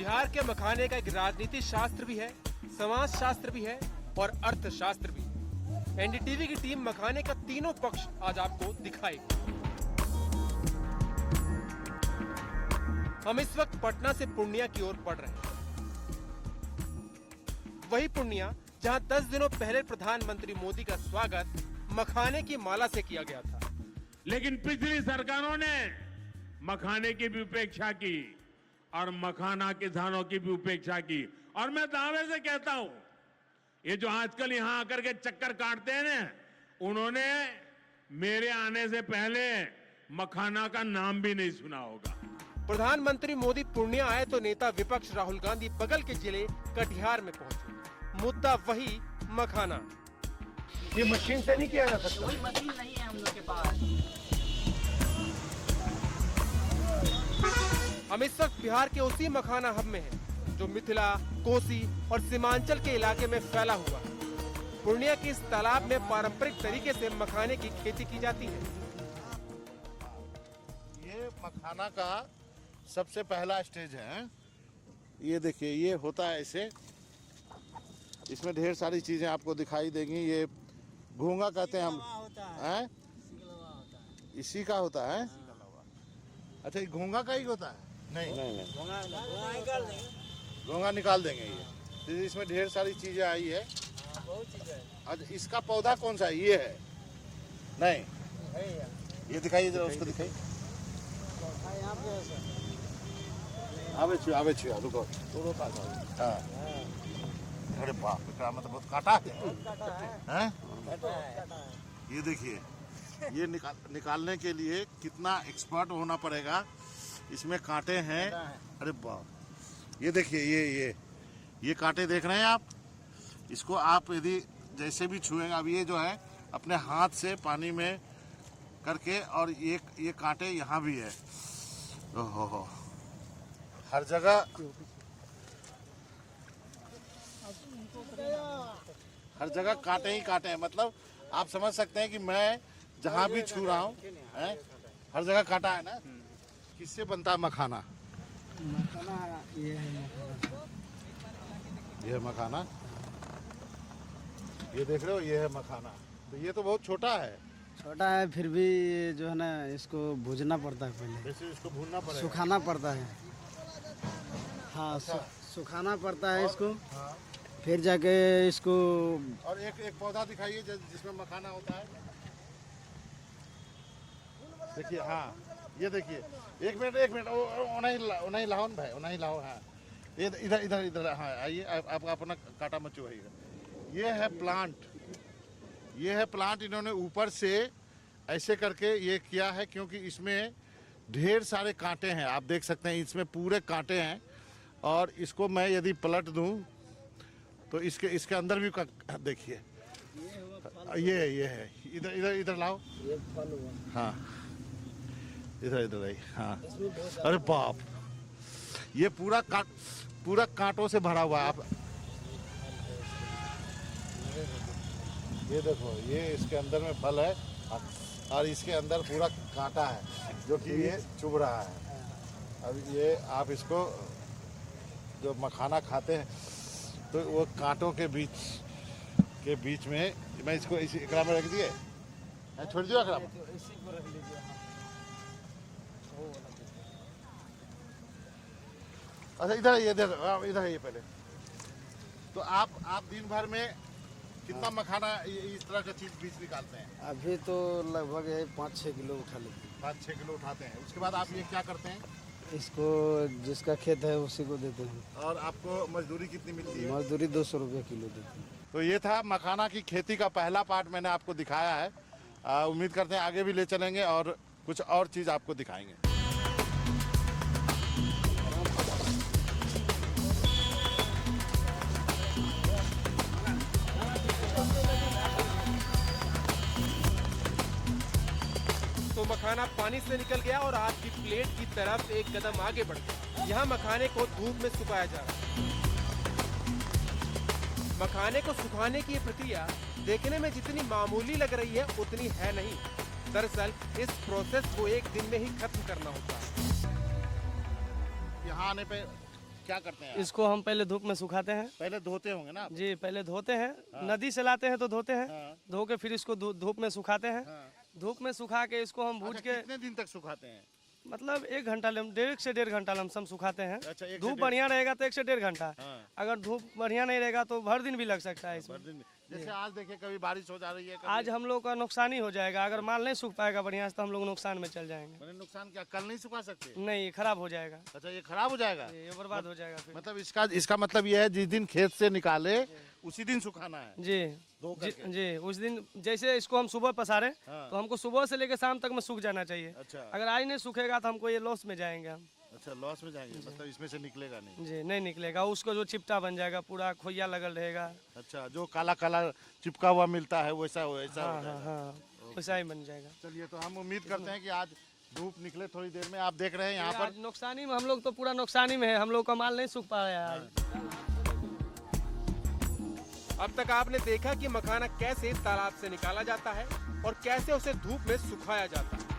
बिहार के मखाने का एक राजनीति शास्त्र भी है, समाज शास्त्र भी है और अर्थशास्त्र भी। एनडीटीवी की टीम मखाने का तीनों पक्ष आज आपको दिखाएगी। हम इस वक्त पटना से पूर्णिया की ओर बढ़ रहे हैं। वही पूर्णिया जहां 10 दिनों पहले प्रधानमंत्री मोदी का स्वागत मखाने की माला से किया गया था। लेकिन पिछली सरकारों ने मखाने की भी उपेक्षा की और मखाना किसानों की भी उपेक्षा की। और मैं दावे से कहता हूं, ये जो आजकल यहां आकर के चक्कर काटते हैं ना, उन्होंने मेरे आने से पहले मखाना का नाम भी नहीं सुना होगा। प्रधानमंत्री मोदी पूर्णिया आए तो नेता विपक्ष राहुल गांधी बगल के जिले कटिहार में पहुंचे। मुद्दा वही मखाना। ये मशीन से नहीं किया जा सकता। कोई मशीन नहीं है हम लोग के पास। हम इस वक्त बिहार के उसी मखाना हब में हैं, जो मिथिला, कोसी और सीमांचल के इलाके में फैला हुआ है। पूर्णिया के इस तालाब में पारंपरिक तरीके से मखाने की खेती की जाती है। ये मखाना का सबसे पहला स्टेज है। ये देखिए, ये होता है ऐसे। इसमें ढेर सारी चीजें आपको दिखाई देंगी। ये घोंगा कहते हैं हम, हैं? इसी का होता है। अच्छा, ये घोंगा का ही होता है? नहीं, घोंगा निकाल देंगे ये। तो इसमें ढेर सारी चीजें आई है। अच्छा, इसका पौधा कौन सा है? ये है? नहीं, ये दिखाइए जरा, उसको दिखाइए। आवे छुआ रुको। हाँ। अरे बाप रे, मतलब बहुत काटा है। ये देखिए, ये निकालने के लिए कितना एक्सपर्ट होना पड़ेगा। इसमें कांटे हैं। अरे बाप, ये देखिए, ये कांटे देख रहे हैं आप। इसको आप यदि जैसे भी छुएंगे, अब ये जो है अपने हाथ से पानी में करके, और ये कांटे यहाँ भी है। ओहो, हर जगह कांटे ही कांटे हैं। मतलब आप समझ सकते हैं कि मैं जहाँ भी छू रहा हूँ, हर जगह कांटा है ना। किससे बनता है मखाना? ये है मखाना। ये देख रहे हो, ये है मखाना। तो ये तो बहुत छोटा है। छोटा है, फिर भी जो है ना, इसको भूनना पड़ता है पहले। वैसे इसको भूनना पड़ेगा, सुखाना पड़ता है। हाँ, सुखाना पड़ता है इसको। हाँ। फिर जाके इसको। और एक पौधा दिखाइए जिसमें मखाना होता है। देखिए, हाँ, ये देखिए। एक मिनट, नहीं लाहौन भाई, नहीं लाओ। हाँ, इधर हाँ, आइए। आप अपना काटा मत चुभाइएगा। ये है प्लांट। इन्होंने ऊपर से ऐसे करके ये किया है, क्योंकि इसमें ढेर सारे कांटे हैं। आप देख सकते हैं, इसमें पूरे कांटे हैं। और इसको मैं यदि पलट दूं तो इसके अंदर भी देखिए, ये है। इधर लाओ। हाँ, इधर आई। हाँ, अरे बाप, ये पूरा कांटों से भरा हुआ है। आप ये देखो, ये इसके अंदर में फल है और इसके अंदर पूरा कांटा है, जो कि ये चुभ रहा है। अब ये आप इसको जो मखाना खाते हैं, तो वो कांटों के बीच में मैं इसको इसी एकरा में रख दिए। छोड़ दियो एकरा में। अच्छा, इधर है ये पहले। तो आप दिन भर में कितना मखाना इस तरह का चीज बीज निकालते हैं? अभी तो लगभग 5-6 किलो उठा लेते हैं। 5-6 किलो उठाते हैं। उसके बाद आप ये क्या करते हैं? इसको जिसका खेत है उसी को देते हैं। और आपको मजदूरी कितनी मिलती है? मजदूरी 200 रुपये किलो देते हैं। तो ये था मखाना की खेती का पहला पार्ट, मैंने आपको दिखाया है। उम्मीद करते हैं आगे भी ले चलेंगे और कुछ और चीज आपको दिखाएंगे। तो मखाना पानी से निकल गया और आपकी प्लेट की तरफ एक कदम आगे बढ़ गया। यहाँ मखाने को धूप में सुखाया जा रहा है। मखाने को सुखाने की ये प्रक्रिया देखने में जितनी मामूली लग रही है, उतनी है नहीं। दरअसल इस प्रोसेस को एक दिन में ही खत्म करना होता है। यहाँ आने पे क्या करते हैं आप? इसको हम पहले धूप में सुखाते हैं। पहले धोते होंगे ना आप? जी, पहले धोते हैं, नदी से लाते हैं तो धोते हैं, हाँ। धो के फिर इसको धूप में सुखाते हैं। धूप में सुखा के इसको हम भूज अच्छा, के कितने दिन तक सुखाते हैं? मतलब 1 घंटा 1 से 1.5 घंटा लमसम सुखाते हैं। अच्छा, 1 से धूप 1.5 बढ़िया रहेगा तो 1 से 1.5 घंटा। हाँ। अगर धूप बढ़िया नहीं रहेगा तो भर दिन भी लग सकता है इसमें। भर दिन में। जैसे आज देखिए कभी बारिश हो जा रही है, कभी आज हम लोग का नुकसान ही हो जाएगा। अगर माल नहीं सूख पाएगा बढ़िया से तो हम लोग नुकसान में चल जाएंगे। मैंने नुकसान क्या, कल नहीं सुखा सकते? नहीं, खराब हो जाएगा, अच्छा, ये खराब हो जाएगा। ये बर्बाद हो जाएगा फिर। मतलब इसका मतलब ये है जिस दिन खेत से निकाले उसी दिन सुखाना है। जी धो जी, करके। जी उस दिन जैसे इसको हम सुबह पसारे हाँ। तो हमको सुबह से लेकर शाम तक में सूख जाना चाहिए। अच्छा। अगर आज नहीं सूखेगा तो हमको ये लॉस में जाएंगे हम। अच्छा, लॉस में जाएंगे, मतलब इसमें से निकलेगा नहीं। जी नहीं निकलेगा, उसको जो चिपटा बन जाएगा, पूरा खोइया लगल रहेगा। अच्छा, जो काला काला चिपका हुआ मिलता है वैसा हाँ हो हाँ जाएगा। हाँ, वैसा ही बन जाएगा। चलिए, तो हम उम्मीद करते हैं कि आज धूप निकले थोड़ी देर में। आप देख रहे हैं यहाँ पर आज नुकसानी में हम लोग तो पूरा नुकसानी में है, हम लोग का माल नहीं सूख पाया है आज। अब तक आपने देखा कि मखाना कैसे तालाब से निकाला जाता है और कैसे उसे धूप में सुखाया जाता है।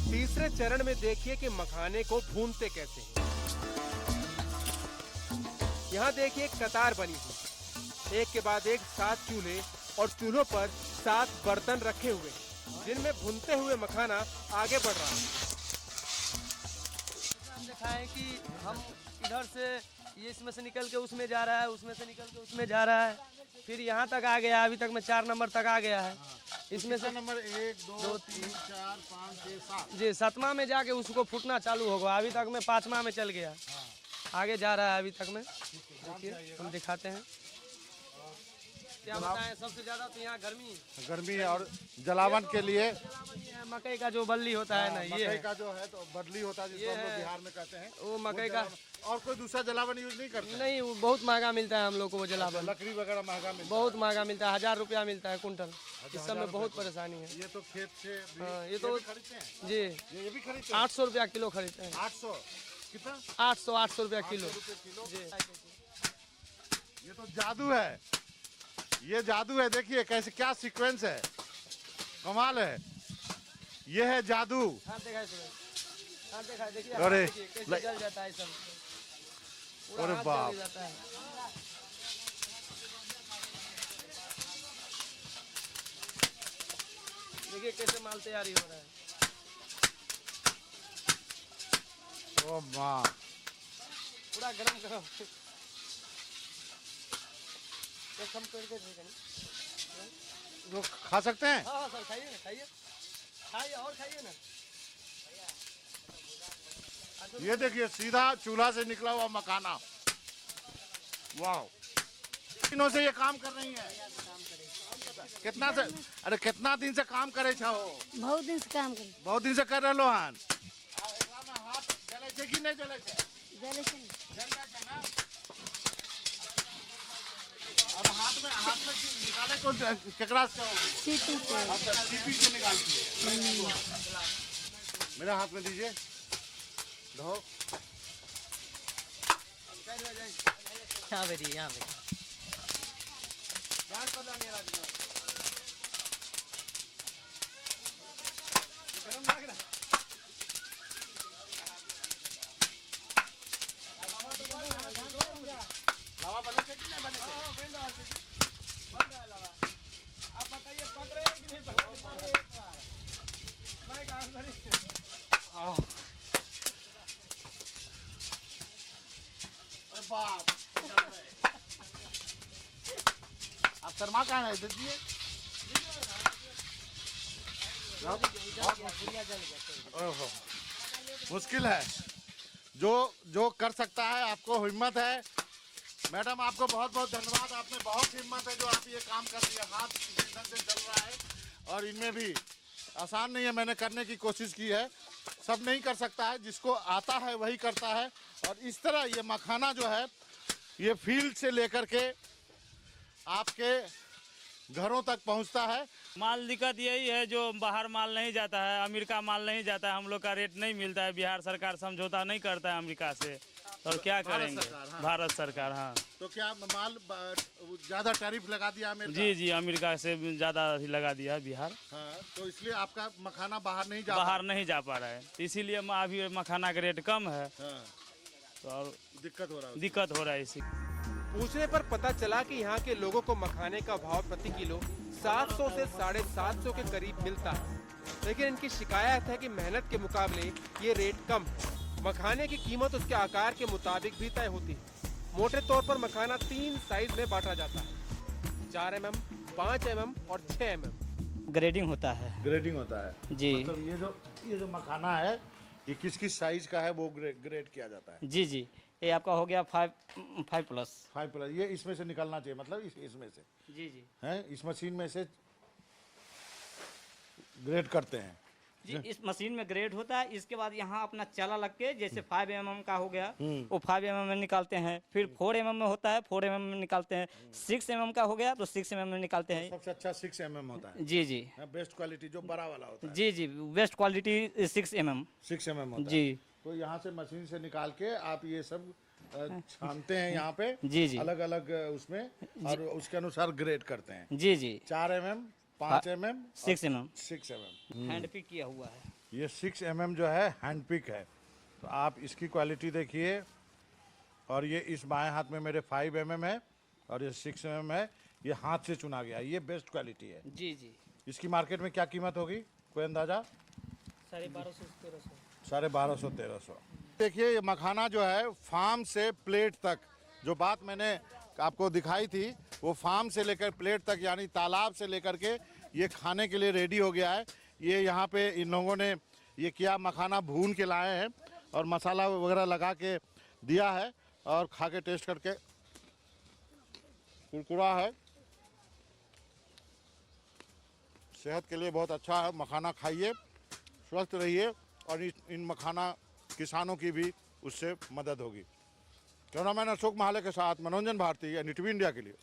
तीसरे चरण में देखिए कि मखाने को भूनते कैसे हैं। यहाँ देखिए एक कतार बनी हुई, एक के बाद एक 7 चूल्हे और चूल्हों पर 7 बर्तन रखे हुए हैं, जिनमें भुनते हुए मखाना आगे बढ़ रहा है। हम देखा है कि हम इधर से ये इसमें से निकल के उसमें जा रहा है, उसमें से निकल के उसमें जा रहा है, फिर यहाँ तक आ गया। अभी तक में 4 नंबर तक आ गया है। इसमें से नंबर 1 2 3 4 5 6 7। जी 7वां में जाके उसको फूटना चालू होगा। अभी तक में 5वां में चल गया, आगे जा रहा है अभी तक में। देखिए हम दिखाते हैं। क्या बताएं, सबसे ज्यादा तो यहाँ गर्मी है और जलावन के लिए मकई का जो बल्ली होता है ना, ये मकई है। का जो है तो बदली होता है, जिसको हम लोग बिहार में कहते हैं। वो मकई का और कोई दूसरा जलावन यूज नहीं करते? नहीं, वो बहुत महंगा मिलता है हम लोग को वो जलावन। लकड़ी वगैरह महंगा मिलता बहुत महंगा मिलता है, 1000 रुपया मिलता है कुंटल। इस सब में बहुत परेशानी है। है। ये तो खेत से भी, हाँ, ये तो भी खरीदते हैं। जी ये भी खरीदते हैं। 800 रुपया किलो खरीदते हैं। 800 कितना? 800 रुपया किलो। जी ये तो जादू है, ये जादू है। देखिए कैसे, क्या सीक्वेंस है, कमाल है। ये है जादू। हाथ दिखाइए सुरेश, हाथ दिखाइए, देखिए अरे, हाथ देखिए कैसे जल जाता है सब। पूरा अरे हाथ बाप। जल जाता है। देखिए कैसे माल तैयारी हो रहा है। ओ माँ, पूरा गरम गरम। एक हम करके देखेंगे। जो खा सकते हैं? हाँ हाँ सर, खाइए ना, खाइए खाइए और खाइए ना। ये देखिए सीधा चूल्हा से निकला हुआ मखाना। वाह, दिनों से ये काम कर रही है। कितना से, अरे कितना दिन से काम करे छो? बहुत दिन से काम करी। बहुत दिन से कर रहे लो हन। हाथ जले छे कि नहीं जले छे? जले से नहीं। जल रहा है ना? और हाथ में निकाले को केकरा से हो? सीटी से। अच्छा, सीपी से निकालती है। मेरे हाथ में दीजिए, धो। यहाँ बैठिए, यहाँ बैठिए। आप शर्मा कहाँ है? देखिए ओहो, मुश्किल है। जो कर सकता है, आपको हिम्मत है। मैडम आपको बहुत बहुत धन्यवाद, आपने बहुत हिम्मत है जो आप ये काम कर रही है। हाथ इधर से चल रहा है और इनमें भी आसान नहीं है। मैंने करने की कोशिश की है, सब नहीं कर सकता है, जिसको आता है वही करता है। और इस तरह ये मखाना जो है, ये फील्ड से लेकर के आपके घरों तक पहुंचता है। माल दिक्कत यही है, जो बाहर माल नहीं जाता है, अमेरिका माल नहीं जाता है, हम लोग का रेट नहीं मिलता है। बिहार सरकार समझौता नहीं करता है अमेरिका से, और क्या भारत करेंगे। सरकार, हाँ। भारत सरकार, हाँ। तो क्या माल ज्यादा टैरिफ लगा दिया अमेरिका? जी जी, अमेरिका से ज़्यादा ही लगा दिया है बिहार। हाँ, तो इसलिए आपका मखाना बाहर नहीं जा बाहर नहीं जा पा रहा है, इसीलिए अभी मखाना का रेट कम है, हाँ, तो और दिक्कत हो रहा है। दिक्कत हो रहा है इसी। पूछने पर पता चला कि यहाँ के लोगों को मखाने का भाव प्रति किलो 700 से 750 के करीब मिलता है, लेकिन इनकी शिकायत है कि मेहनत के मुकाबले ये रेट कम है। मखाने की कीमत उसके आकार के मुताबिक भी तय होती है। मोटे तौर पर मखाना 3 साइज में बांटा जाता है, 4 mm, 5 mm और 6 mm। ग्रेडिंग होता है। ग्रेडिंग होता है जी। मतलब ये जो मखाना है ये किस किस साइज का है वो ग्रेड किया जाता है? जी जी, ये आपका हो गया 5+। 5+। ये इसमें से निकलना चाहिए, मतलब इसमें से जी जी है, इस मशीन में से ग्रेड करते हैं। जी, इस मशीन में ग्रेड होता है। इसके बाद यहाँ अपना चला लग के जैसे 5 mm का हो गया वो 5 mm में निकालते हैं, फिर 4 mm में होता है 4 mm में निकालते हैं, 6 mm का हो गया तो 6 mm में निकालते हैं। सबसे अच्छा 6 mm होता है। जी जी बेस्ट क्वालिटी जो बड़ा वाला होता है। जी जी, बेस्ट क्वालिटी 6 mm। 6 mm होता जी। है। तो यहाँ से मशीन से निकाल के आप ये सब छानते हैं यहाँ पे। जी जी। अलग अलग उसमें और उसके अनुसार ग्रेड करते हैं। जी जी, 4 mm, 5 mm, 6 mm 6 mm। Hand pick किया हुआ है। ये 6 mm जो है हैंड पिक है। तो आप इसकी क्वालिटी देखिए। और ये इस बाएं हाथ में मेरे 5 mm है और ये 6 mm है। ये हाथ से चुना गया, ये बेस्ट क्वालिटी है। जी जी, इसकी मार्केट में क्या कीमत होगी, कोई अंदाजा? 1250-1300। देखिए ये मखाना जो है फार्म से प्लेट तक, जो बात मैंने आपको दिखाई थी वो फार्म से लेकर प्लेट तक यानी तालाब से लेकर के ये खाने के लिए रेडी हो गया है। ये यहाँ पे इन लोगों ने ये किया, मखाना भून के लाए हैं और मसाला वगैरह लगा के दिया है और खा के टेस्ट करके कुरकुरा है, सेहत के लिए बहुत अच्छा है। मखाना खाइए, स्वस्थ रहिए और इन मखाना किसानों की भी उससे मदद होगी। कैमरामैन अशोक महाले के साथ मनोरंजन भारती, NDTV इंडिया के लिए।